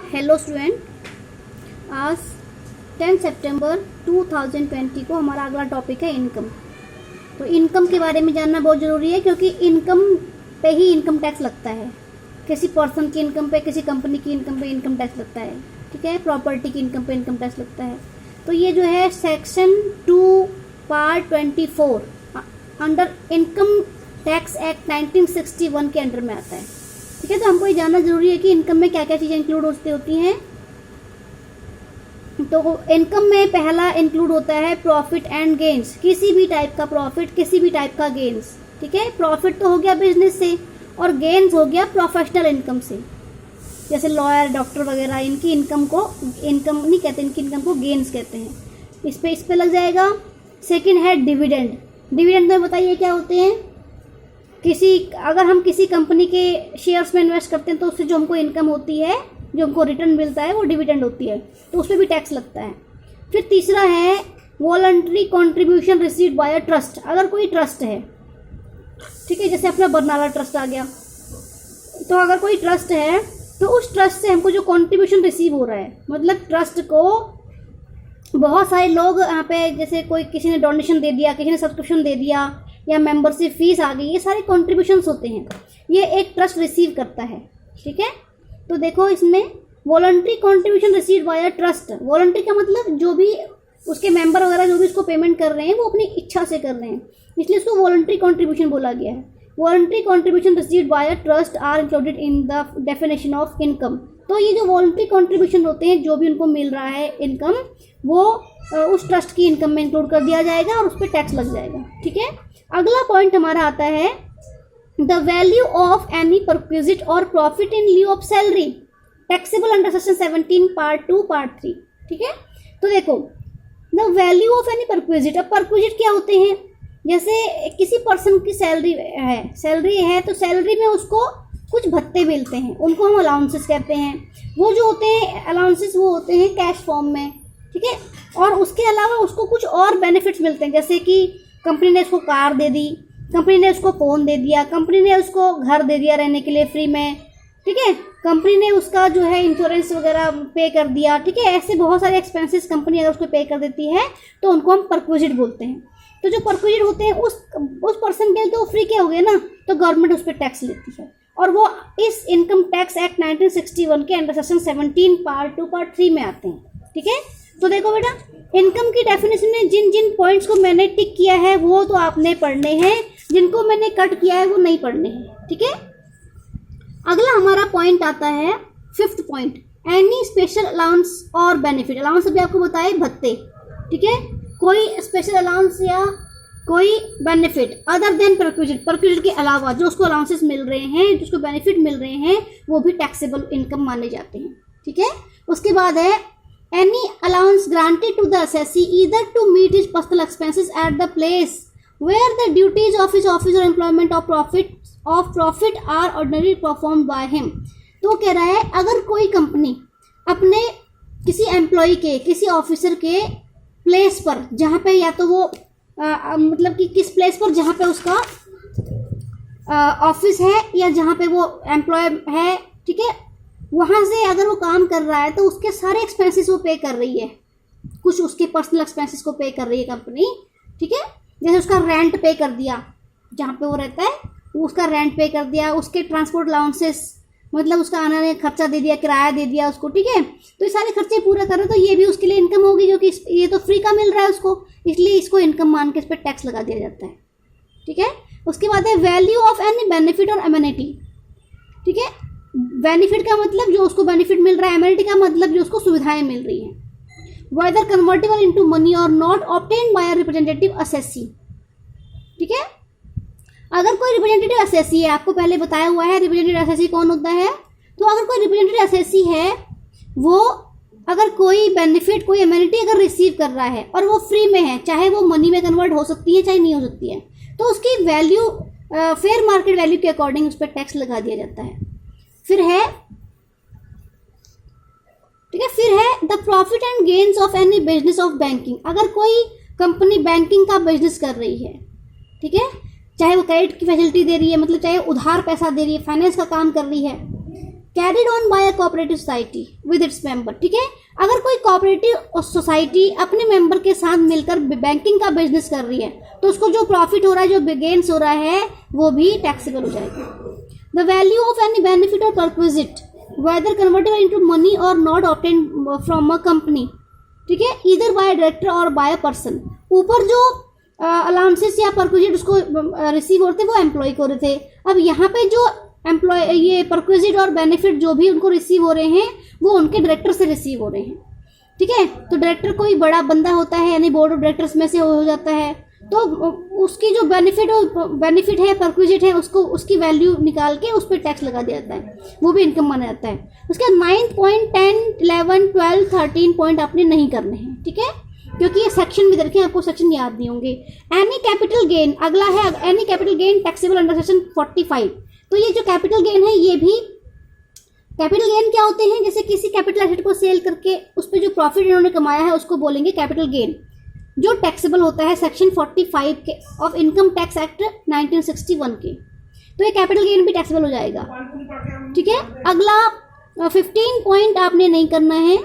Hello student, आज 10 सितंबर 2020 को हमारा अगला टॉपिक है इनकम। तो इनकम के बारे में जानना बहुत ज़रूरी है क्योंकि इनकम पे ही इनकम टैक्स लगता है। किसी पर्सन की इनकम पे, किसी कंपनी की इनकम पे इनकम टैक्स लगता है, ठीक है। प्रॉपर्टी की इनकम पे इनकम टैक्स लगता है। तो ये जो है section 2 part 24 under income tax act 1961 के अंडर में आता है, ठीक है। तो हमको ये जानना जरूरी है कि इनकम में क्या क्या चीज़ें इंक्लूड होती हैं। तो इनकम में पहला इंक्लूड होता है प्रॉफिट एंड गेन्स, किसी भी टाइप का प्रॉफिट, किसी भी टाइप का गेन्स, ठीक है। प्रॉफिट तो हो गया बिजनेस से और गेन्स हो गया प्रोफेशनल इनकम से, जैसे लॉयर, डॉक्टर वगैरह, इनकी इनकम को इनकम नहीं कहते, इनकी इनकम को गेन्स कहते हैं। इस पे लग जाएगा। सेकंड है डिविडेंड। डिविडेंड में बताइए क्या होते हैं। अगर हम किसी कंपनी के शेयर्स में इन्वेस्ट करते हैं तो उससे जो हमको इनकम होती है, जो हमको रिटर्न मिलता है, वो डिविडेंड होती है, तो उस पर भी टैक्स लगता है। फिर तीसरा है voluntary contribution received by a trust. अगर कोई ट्रस्ट है, ठीक है, जैसे अपना बरनाला ट्रस्ट आ गया, तो अगर कोई ट्रस्ट है तो उस ट्रस्ट से हमको जो कॉन्ट्रीब्यूशन रिसीव हो रहा है, मतलब ट्रस्ट को बहुत सारे लोग यहाँ पे, जैसे कोई किसी ने डोनेशन दे दिया, किसी ने सब्सक्रिप्शन दे दिया, या मेंबरशिप फीस आ गई, ये सारे कॉन्ट्रीब्यूशंस होते हैं, ये एक ट्रस्ट रिसीव करता है, ठीक है। तो देखो इसमें voluntary contribution received by a trust. Voluntary का मतलब जो भी उसके मेंबर वगैरह जो भी उसको पेमेंट कर रहे हैं वो अपनी इच्छा से कर रहे हैं, इसलिए इसको वॉलंटरी कॉन्ट्रीब्यूशन बोला गया है। Voluntary contribution received by a trust are included in the definition of income. तो ये जो वॉलंटरी कॉन्ट्रीब्यूशन होते हैं, जो भी उनको मिल रहा है इनकम, वो उस ट्रस्ट की इनकम में इंक्लूड कर दिया जाएगा और उस पर टैक्स लग जाएगा, ठीक है। अगला पॉइंट हमारा आता है the value of any perquisite or profit in lieu of salary taxable under section 17 part 2 part 3, ठीक है। तो देखो the value of any perquisite. अब परक्विजिट क्या होते हैं, जैसे किसी पर्सन की सैलरी है तो सैलरी में उसको कुछ भत्ते मिलते हैं, उनको हम अलाउंसेस कहते हैं। वो जो होते हैं अलाउंसेस, वो होते हैं कैश फॉर्म में, ठीक है। और उसके अलावा उसको कुछ और बेनिफिट्स मिलते हैं, जैसे कि कंपनी ने उसको कार दे दी, कंपनी ने उसको फ़ोन दे दिया, कंपनी ने उसको घर दे दिया रहने के लिए फ्री में, ठीक है। कंपनी ने उसका जो है इंश्योरेंस वगैरह पे कर दिया, ठीक है। ऐसे बहुत सारे एक्सपेंसेस कंपनी अगर उसको पे कर देती है तो उनको हम परक्विजिट बोलते हैं। तो जो परक्विजिट होते हैं उस पर्सन के लिए तो फ्री के हो गए ना, तो गवर्नमेंट उस पर टैक्स लेती है, और वो इस इनकम टैक्स एक्ट 1961 के अंडर सेक्शन 17 पार्ट 2 पार्ट 3 में आते हैं, ठीक है। तो देखो बेटा, इनकम की डेफिनेशन में जिन जिन पॉइंट्स को मैंने टिक किया है वो तो आपने पढ़ने हैं, जिनको मैंने कट किया है वो नहीं पढ़ने हैं, ठीक है। अगला हमारा पॉइंट आता है 5th point, any special allowance और बेनिफिट। अलाउंस अभी आपको बताए भत्ते, ठीक है। कोई स्पेशल अलाउंस या कोई बेनिफिट अदर देन परक्विजिट के अलावा जो उसको अलाउंसेस मिल रहे हैं, जो उसको बेनिफिट मिल रहे हैं, वो भी टैक्सेबल इनकम माने जाते हैं, ठीक है। उसके बाद है any allowance granted to the assessee either to meet his personal expenses at the place where the duties of his office or employment of profit are ordinarily performed by him। तो कह रहा है अगर कोई कंपनी अपने किसी employ के, किसी ऑफिसर के प्लेस पर, जहाँ पे या तो वो मतलब कि किस प्लेस पर जहाँ पे उसका ऑफिस है या जहाँ पे वो एम्प्लॉय है, ठीक है, वहाँ से अगर वो काम कर रहा है तो उसके सारे एक्सपेंसेस वो पे कर रही है, कुछ उसके पर्सनल एक्सपेंसेस को पे कर रही है कंपनी, ठीक है। जैसे उसका रेंट पे कर दिया, जहाँ पे वो रहता है उसका रेंट पे कर दिया, उसके ट्रांसपोर्ट अलाउंसेस, मतलब उसका आने का खर्चा दे दिया, किराया दे दिया उसको, ठीक है। तो ये सारे खर्चे पूरा कर रहे, तो ये भी उसके लिए इनकम होगी, जो कि ये तो फ्री का मिल रहा है उसको, इसलिए इसको इनकम मान के इस पर टैक्स लगा दिया जाता है, ठीक है। उसके बाद है वैल्यू ऑफ एनी बेनिफिट और एमेनिटी, ठीक है। बेनिफिट का मतलब जो उसको बेनिफिट मिल रहा है, एमेनिटी का मतलब जो उसको सुविधाएं मिल रही हैं। Weather convertible into money or not obtained by a representative assessee, ठीक है। अगर कोई रिप्रेजेंटेटिव असेसी है, आपको पहले बताया हुआ है रिप्रेजेंटेटिव असेसी कौन होता है। तो अगर कोई रिप्रेजेंटेटिव असेसी है, वो अगर कोई बेनिफिट, कोई एमेनिटी अगर रिसीव कर रहा है और वो फ्री में है, चाहे वो मनी में कन्वर्ट हो सकती है चाहे नहीं हो सकती है, तो उसकी वैल्यू फेयर मार्केट वैल्यू के अकॉर्डिंग उस पर टैक्स लगा दिया जाता है। फिर है, ठीक है, फिर है the profit and gains of any business of banking. अगर कोई कंपनी बैंकिंग का बिजनेस कर रही है, ठीक है, चाहे वो क्रेडिट की फैसिलिटी दे रही है, मतलब चाहे उधार पैसा दे रही है, फाइनेंस का काम कर रही है, carried on by a cooperative society with its member, ठीक है। अगर कोई कोऑपरेटिव सोसाइटी अपने मेंबर के साथ मिलकर बैंकिंग का बिजनेस कर रही है तो उसको जो प्रॉफिट हो रहा है, जो गेन्स हो रहा है, वो भी टैक्सेबल हो जाएगा। The value of any benefit or perquisite whether convertible into money or not obtained from a company, ठीक है, either by director or by a person. ऊपर जो अलाउंसेस या परक्विजिट उसको रिसीव होते वो एम्प्लॉय को रहे थे, अब यहाँ पे जो एम्प्लॉय ये परक्विजिट और बेनिफिट जो भी उनको रिसीव हो रहे हैं वो उनके डायरेक्टर से रिसीव हो रहे हैं, ठीक है। तो डायरेक्टर कोई बड़ा बंदा होता है, यानी बोर्ड ऑफ डायरेक्टर्स में से हो जाता है, तो उसकी जो बेनिफिट है, परक्विजिट है, उसको उसकी वैल्यू निकाल के उस पर टैक्स लगा दिया जाता है, वो भी इनकम माना जाता है। उसके 9 पॉइंट 10 11 12 13 पॉइंट आपने नहीं करने हैं, ठीक है, क्योंकि ये सेक्शन भी देखें, आपको सेक्शन याद नहीं होंगे। एनी कैपिटल गेन, अगला है any capital gain taxable under section 45। तो ये जो कैपिटल गेन है, ये भी कैपिटल गेन क्या होते हैं, जैसे किसी कैपिटल एसेट को सेल करके उस पर जो प्रॉफिट इन्होंने कमाया है उसको बोलेंगे कैपिटल गेन, जो टैक्सेबल होता है सेक्शन 45 के ऑफ इनकम टैक्स एक्ट 1961 के। तो ये कैपिटल गेन भी टैक्सेबल हो जाएगा, ठीक है। अगला 15 पॉइंट आपने नहीं करना है।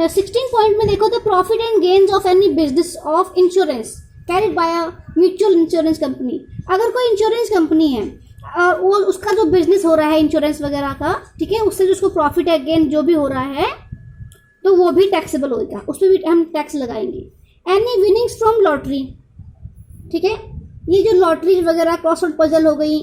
16 पॉइंट में देखो तो profit and gains of any business of insurance carried by a mutual insurance company. अगर कोई इंश्योरेंस कंपनी है और वो उसका जो बिजनेस हो रहा है इंश्योरेंस वगैरह का, ठीक है, उससे जो उसको प्रॉफिट है, गेन जो भी हो रहा है, तो वो भी टैक्सेबल होगा, उस पर भी हम टैक्स लगाएंगे। एनी विनिंग्स फ्रॉम लॉटरी, ठीक है, ये जो लॉटरी वगैरह क्रॉसवर्ड पजल हो गई,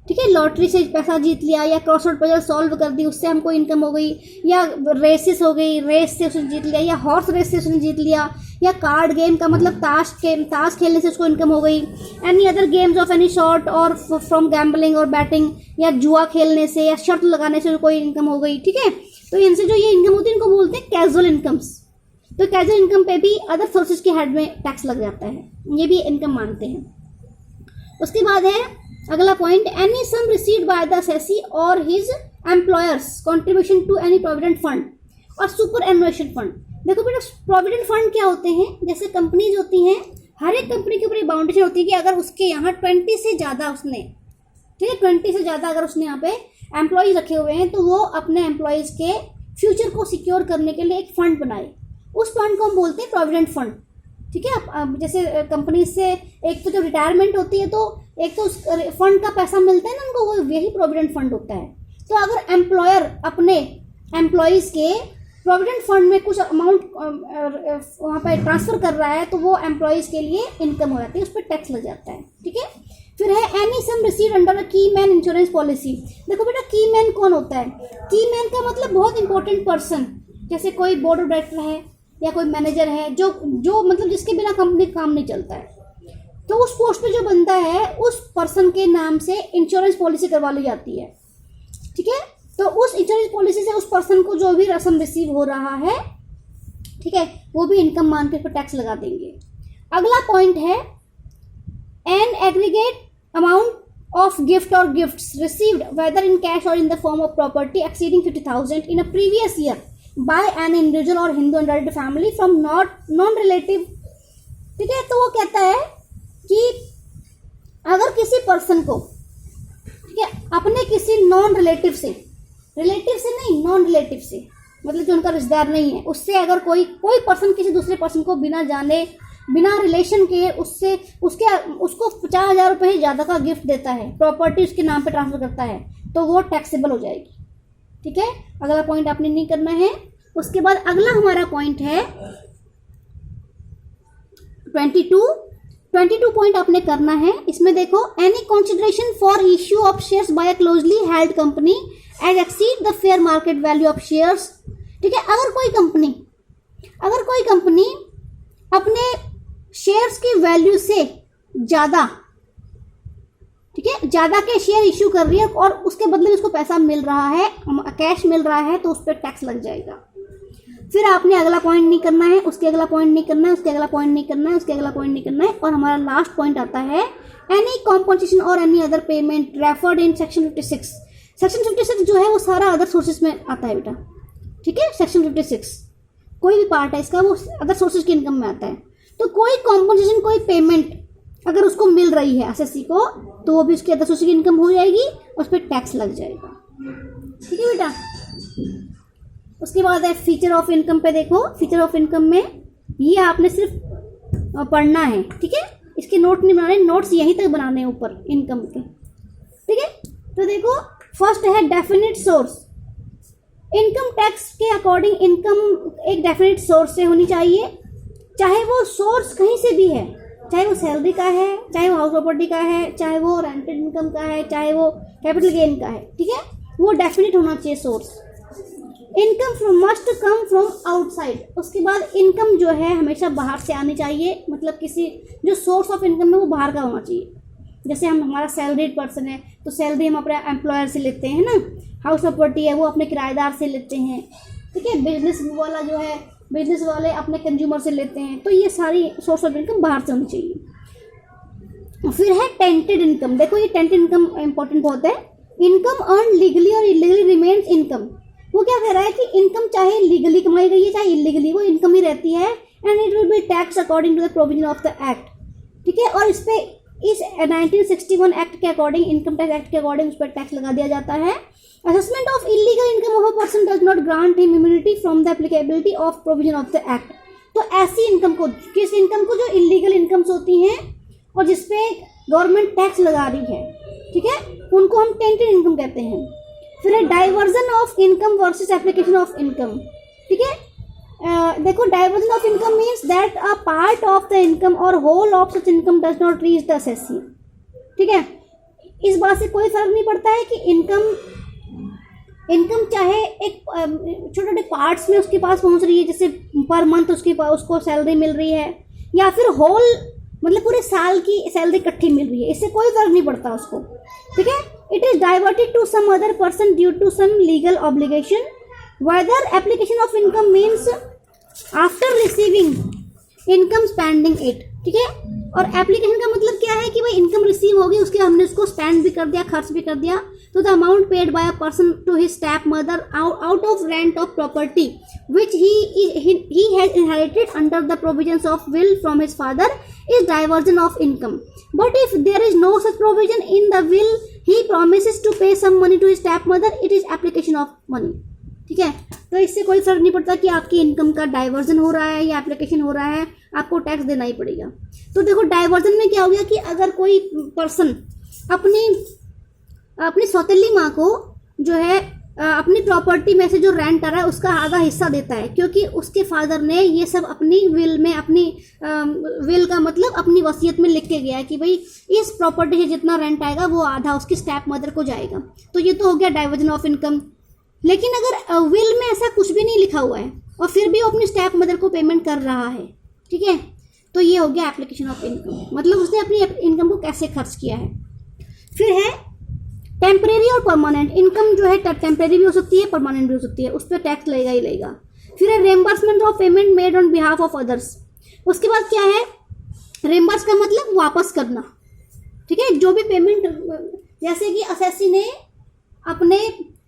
ठीक है, लॉटरी से पैसा जीत लिया या क्रॉसवर्ड पजल सॉल्व कर दी, उससे हमको इनकम हो गई, या रेसेस हो गई, रेस से उसने जीत लिया, या हॉर्स रेस से उसने जीत लिया, या कार्ड गेम का मतलब ताश खेलने से उसको इनकम हो गई। Any other games of any short और फ्रॉम गैम्बलिंग और बैटिंग, या जुआ खेलने से या शर्त लगाने से कोई इनकम हो गई, ठीक है। तो इनसे जो ये इनकम होती है इनको बोलते हैं कैजुअल इनकम्स। तो कैजुअल इनकम पे भी अदर सोर्सेज के हेड में टैक्स लग जाता है, ये भी इनकम मानते हैं। उसके बाद है अगला point, any sum received by the assessee or his employer's contribution to any provident fund or superannuation fund. देखो बेटा, प्रोविडेंट फंड क्या होते हैं, जैसे कंपनीज होती हैं, हर एक कंपनी के ऊपर बाउंडेशन होती है कि अगर उसके यहाँ 20 से ज़्यादा उसने, ठीक है, 20 से ज़्यादा अगर उसने यहाँ पे एम्प्लॉयज रखे हुए हैं तो वो अपने एम्प्लॉयज़ के फ्यूचर को सिक्योर करने के लिए एक फंड बनाए, उस फंड को हम बोलते हैं प्रोविडेंट फंड, ठीक है। अब जैसे कंपनी से एक तो जब रिटायरमेंट होती है तो एक तो उस फंड का पैसा मिलता है ना उनको, वो यही प्रोविडेंट फंड होता है। तो अगर एम्प्लॉयर अपने एम्प्लॉयज़ के प्रोविडेंट फंड में कुछ अमाउंट वहाँ पर ट्रांसफ़र कर रहा है तो वो एम्प्लॉयज़ के लिए इनकम हो जाती है, उस पर टैक्स लग जाता है, ठीक है। फिर है any sum received under a key man insurance policy. देखो बेटा, की मैन कौन होता है, की मैन का मतलब बहुत इंपॉर्टेंट पर्सन, जैसे कोई बोर्ड ऑफ डायरेक्टर है या कोई मैनेजर है, जो मतलब जिसके बिना कंपनी काम नहीं चलता है, तो उस पोस्ट पे जो बंदा है उस पर्सन के नाम से इंश्योरेंस पॉलिसी करवा ली जाती है, ठीक है। तो उस इंश्योरेंस पॉलिसी से उस पर्सन को जो भी रकम रिसीव हो रहा है, ठीक है, वो भी इनकम मान के उस पर टैक्स लगा देंगे। अगला पॉइंट है an aggregate amount of gift or gifts received whether in cash or in the form of property exceeding 50,000 in a previous year by an individual or Hindu undivided family from non-relative, ठीक है। तो वो कहता है कि अगर किसी person को, ठीक है, अपने किसी नॉन रिलेटिव से नहीं, नॉन रिलेटिव से मतलब जो उनका रिश्तेदार नहीं है, उससे अगर कोई पर्सन किसी दूसरे पर्सन को बिना जाने, बिना रिलेशन के उसको 50,000 रुपये ही ज़्यादा का गिफ्ट देता है, प्रॉपर्टी उसके नाम पे ट्रांसफर करता है, तो वो टैक्सेबल हो जाएगी, ठीक है। अगला पॉइंट आपने नहीं करना है। उसके बाद अगला हमारा पॉइंट है 22 पॉइंट आपने करना है। इसमें देखो, any consideration for issue of shares by a closely held company as exceed the fair market value of shares, ठीक है। अगर कोई कंपनी अपने शेयर्स की वैल्यू से ज़्यादा, ठीक है, ज़्यादा के शेयर इश्यू कर रही है और उसके बदले में उसको पैसा मिल रहा है, कैश मिल रहा है, तो उस पर टैक्स लग जाएगा। फिर आपने अगला पॉइंट नहीं करना है, उसके अगला पॉइंट नहीं करना है, उसके अगला पॉइंट नहीं करना है, उसके अगला पॉइंट नहीं करना है, और हमारा लास्ट पॉइंट आता है एनी कॉम्पनसेशन और any other payment referred in section 56। Section 56 जो है वो सारा अदर सोर्सेज में आता है बेटा, ठीक है। सेक्शन 56 कोई भी पार्ट है इसका, वो अदर सोर्सेज की इनकम में आता है। तो कोई कॉम्पनसेशन, कोई पेमेंट अगर उसको मिल रही है एसएससी को, तो वो भी उसकी अदर सोर्सेज की इनकम हो जाएगी, उस पर टैक्स लग जाएगा। ठीक है बेटा। उसके बाद है फीचर ऑफ इनकम पे देखो, फीचर ऑफ इनकम में ये आपने सिर्फ पढ़ना है, ठीक है, इसके नोट नहीं बनाने, नोट्स यहीं तक बनाने हैं ऊपर इनकम के, ठीक है। तो देखो फर्स्ट है डेफिनेट सोर्स। इनकम टैक्स के अकॉर्डिंग इनकम एक डेफिनेट सोर्स से होनी चाहिए, चाहे वो सोर्स कहीं से भी है, चाहे वो सैलरी का है, चाहे वो हाउस प्रॉपर्टी का है, चाहे वो रेंटेड इनकम का है, चाहे वो कैपिटल गेन का है, ठीक है, वो डेफिनेट होना चाहिए source. Income must come from outside. उसके बाद इनकम जो है हमेशा बाहर से आनी चाहिए, मतलब किसी जो सोर्स ऑफ इनकम है वो बाहर का होना चाहिए। जैसे हम हमारा सैलरीड पर्सन है तो सैलरी हम अपने एम्प्लॉयर से लेते हैं ना, हाउस प्रॉपर्टी है वो अपने किराएदार से लेते हैं, ठीक है, बिजनेस वाला जो है बिजनेस वाले अपने कंज्यूमर से लेते हैं, तो ये सारी सोर्स ऑफ इनकम बाहर से होनी चाहिए। फिर है टेंटेड इनकम। देखो ये टेंटेड इनकम इंपॉर्टेंट बहुत है। इनकम अर्न लीगली और इलीगली रिमेन्स इनकम। वो क्या कह रहा है कि इनकम चाहे लीगली कमाई गई है चाहे इलीगली, वो इनकम ही रहती है, and it will be tax according to the provision of the act, ठीक है। और इस पे इस 1961 एक्ट के अकॉर्डिंग, इनकम टैक्स एक्ट के अकॉर्डिंग उस पर टैक्स लगा दिया जाता है। Assessment of illegal income of a person does not grant him immunity from the applicability of provision of the act. तो ऐसी इनकम को, किस इनकम को, जो इलीगल इनकम्स होती हैं और जिसपे गवर्नमेंट टैक्स लगा रही है, ठीक है, उनको हम टेंटेड इनकम कहते हैं। फिर है diversion of income versus application of income, ठीक है। देखो diversion of income means that a part of the income or whole of such income does not reach the assessee, ठीक है। इस बात से कोई फर्क नहीं पड़ता है कि इनकम चाहे एक छोटे छोटे पार्ट्स में उसके पास पहुंच रही है, जैसे पर मंथ उसको सैलरी मिल रही है, या फिर होल मतलब पूरे साल की सैलरी इकट्ठी मिल रही है, इससे कोई फर्क नहीं पड़ता उसको, ठीक है। It is diverted to some other person due to some legal obligation, whether application of income means after receiving income spending it, ठीक है। और एप्लीकेशन का मतलब क्या है कि भाई इनकम रिसीव होगी, उसके हमने उसको स्पेंड भी कर दिया, खर्च भी कर दिया, तो the amount paid by a person to his step mother out of rent of property which he has inherited under the provisions of will from his father is diversion of income. But if there is no such provision in the will, he promises to pay some money to his stepmother, it is application of money, ठीक है। तो इससे कोई फर्क नहीं पड़ता कि आपकी इनकम का डाइवर्जन हो रहा है या एप्लीकेशन हो रहा है, आपको टैक्स देना ही पड़ेगा। तो देखो डाइवर्जन में क्या हो गया कि अगर कोई पर्सन अपनी सौतेली माँ को जो है अपनी प्रॉपर्टी में से जो रेंट आ रहा है उसका आधा हिस्सा देता है, क्योंकि उसके फादर ने ये सब अपनी विल में, अपनी विल का मतलब अपनी वसीयत में लिख के गया है कि भाई इस प्रॉपर्टी से जितना रेंट आएगा वो आधा उसकी स्टेप मदर को जाएगा। तो ये तो हो गया डाइवर्जन ऑफ इनकम। लेकिन अगर विल में ऐसा कुछ भी नहीं लिखा हुआ है और फिर भी वो अपनी स्टेप मदर को पेमेंट कर रहा है, ठीक है, तो ये हो गया एप्लीकेशन ऑफ इनकम, मतलब उसने अपनी इनकम को कैसे खर्च किया है। फिर है टेम्परेरी और परमानेंट इनकम, जो है टेम्परेरी भी हो सकती है, परमानेंट भी हो सकती है, उस पर टैक्स लगेगा ही लगेगा। फिर है reimbursement of payment made on behalf of others. उसके बाद क्या है, रेम्बर्स का मतलब वापस करना, ठीक है, जो भी पेमेंट, जैसे कि असेसी ने अपने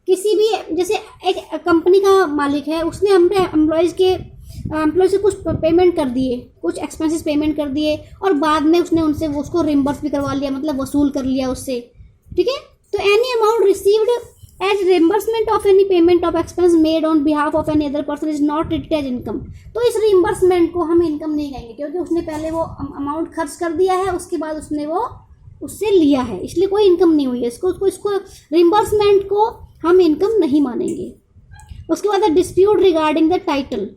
किसी भी, जैसे एक कंपनी का मालिक है, उसने अपने एम्प्लॉय से कुछ पेमेंट कर दिए, कुछ एक्सपेंसेस पेमेंट कर दिए और बाद में उसने उनसे उसको रिम्बर्स भी करवा लिया, मतलब वसूल कर लिया उससे, ठीक है। तो any amount received as reimbursement of any payment of expense made on behalf of any other person is not treated as income. तो इस रिम्बर्समेंट को हम इनकम नहीं कहेंगे, क्योंकि उसने पहले वो अमाउंट खर्च कर दिया है, उसके बाद उसने वो उससे लिया है, इसलिए कोई इनकम नहीं हुई है इसको रिम्बर्समेंट को हम इनकम नहीं मानेंगे। उसके बाद है डिस्प्यूट रिगार्डिंग द टाइटल।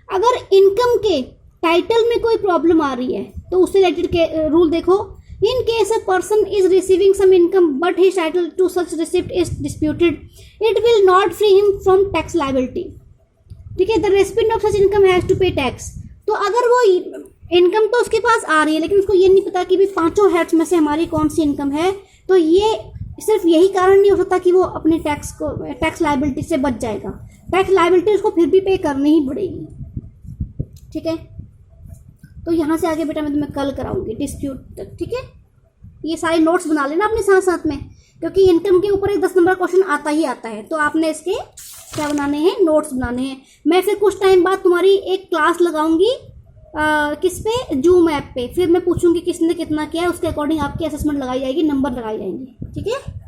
अगर इनकम के टाइटल में कोई प्रॉब्लम आ रही है तो उससे रिलेटेड रूल देखो। In case a person is receiving some income but his title to such receipt is disputed, it will not free him from tax liability, ठीक है। The recipient of such income has to pay tax. तो अगर वो income तो उसके पास आ रही है लेकिन उसको ये नहीं पता कि भी पांचों हेड्स में से हमारी कौन सी इनकम है, तो ये सिर्फ यही कारण नहीं हो सकता कि वो अपने टैक्स लायबिलिटी से बच जाएगा। टैक्स लायबिलिटी उसको फिर भी पे करनी ही पड़ेगी, ठीक है। तो यहाँ से आगे बेटा मैं तुम्हें कल कराऊंगी डिस्प्यूट तक, ठीक है। ये सारे नोट्स बना लेना अपने साथ साथ में, क्योंकि इनकम के ऊपर एक 10 नंबर क्वेश्चन आता ही आता है, तो आपने इसके क्या बनाने हैं, नोट्स बनाने हैं। मैं फिर कुछ टाइम बाद तुम्हारी एक क्लास लगाऊंगी किस पे, जूम ऐप पे, फिर मैं पूछूंगी किसने कितना किया है, उसके अकॉर्डिंग आपकी असेसमेंट लगाई जाएगी, नंबर लगाए जाएंगे, ठीक है।